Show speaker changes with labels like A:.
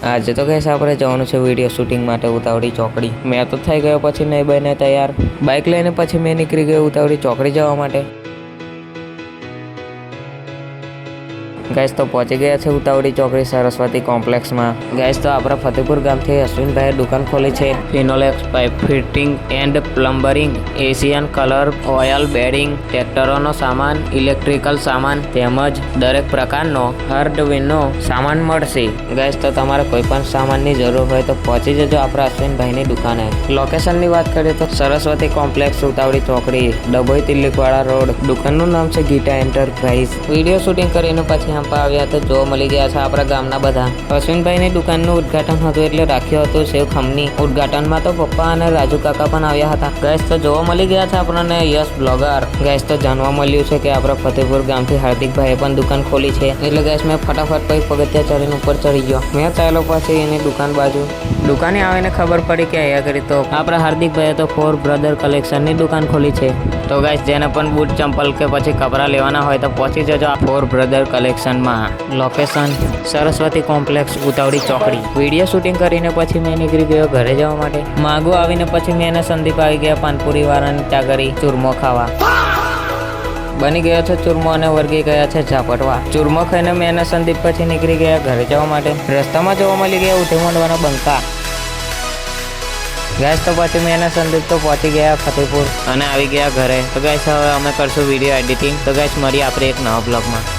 A: આજે તો કહીશ આપણે જવાનું છે વિડીયો શૂટિંગ માટે ઉતાવળી ચોકડી. મેં તો થઈ ગયો પછી નહીં બને તૈયાર. બાઇક લઈને પછી મેં નીકળી ગયો ઉતાવળી ચોકડી જવા માટે. ગાઈસ તો પહોંચી ગયા છે ઉતાવળી ચોકડી સરસ્વતી કોમ્પ્લેક્સમાં. ગાઈસ તો આપણા ફતેપુર ગામથી અશ્વિનભાઈએ દુકાન ખોલી છે Finolex pipe fitting and plumbing, Asian colour, oil બેડિંગ, ટ્રેક્ટરોનો સામાન, ઇલેક્ટ્રિકલ સામાન તેમજ દરેક પ્રકારનો હાર્ડવેરનો સામાન મળશે. ગાઈસ તો તમારે કોઈ પણ સામાનની જરૂર હોય તો પહોંચી જજો આપણા અશ્વિનભાઈની દુકાને. લોકેશનની વાત કરીએ તો સરસ્વતી કોમ્પ્લેક્સ ઉતાવળી ચોકડી, ડભોઈ તિલકવાડા રોડ. દુકાનનું નામ છે ગીતા એન્ટરપ્રાઇઝ. વિડીયો શૂટિંગ કરીને પછી આવ્યા તો જોવા મળી ગયા છે આપણા ગામના બધા. અશ્વિનભાઈની દુકાનનું ઉદઘાટન હતું એટલે રાખ્યું હતું સેવ ખમની. ઉદઘાટનમાં તો પપ્પા અને રાજુ કાકા પણ આવ્યા હતા. ગાઈસ તો જોવા મળી ગયા છે આપણને યશ બ્લોગર. ગાઈસ તો જાણવા મળ્યું છે કે આપણા ફતેપુર ગામથી હાર્દિકભાઈએ પણ દુકાન ખોલી છે. એટલે ગાઈસ મેં ફટાફટ પછી પગથિયા ચડીને ઉપર ચડી ગયો. મેં ચાલ્યો પછી એની દુકાન બાજુ. દુકાને આવીને ખબર પડી કે અહીંયા કરી તો આપણા હાર્દિકભાઈએ તો ફોર બ્રધર કલેક્શનની દુકાન ખોલી છે. તો ગાઈસ જેને પણ બૂટ ચંપલ કે પછી કપડાં લેવાના હોય તો પહોંચી જજો આ ફોર બ્રધર કલેક્શનમાં. લોકેશન સરસ્વતી કોમ્પ્લેક્સ ઉતાવળી ચોકડી. વિડીયો શૂટિંગ કરીને પછી મેં નીકળી ગયો ઘરે જવા માટે. માગો આવીને પછી મેં એને સંદીપ આવી ગયા પાનપુરી વાળાની ત્યાં કરી ચૂરમો ખાવા. બની ગયો છે ચૂરમો અને વર્ગી ગયા છે ઝાપટવા. ચૂરમો ખાઈને મેં એને સંદીપ પછી નીકળી ગયા ઘરે જવા માટે. રસ્તામાં જોવા મળી ગયા ઉઠી માંડવાના બંકા. ગેસ તો પછી મેં એને સંદીપ તો પહોંચી ગયા ફતેપુર અને આવી ગયા ઘરે. તો ગેસ હવે અમે કરશું વિડીયો એડિટિંગ. તો ગેસ મળીએ આપણે એક નવા બ્લોગમાં.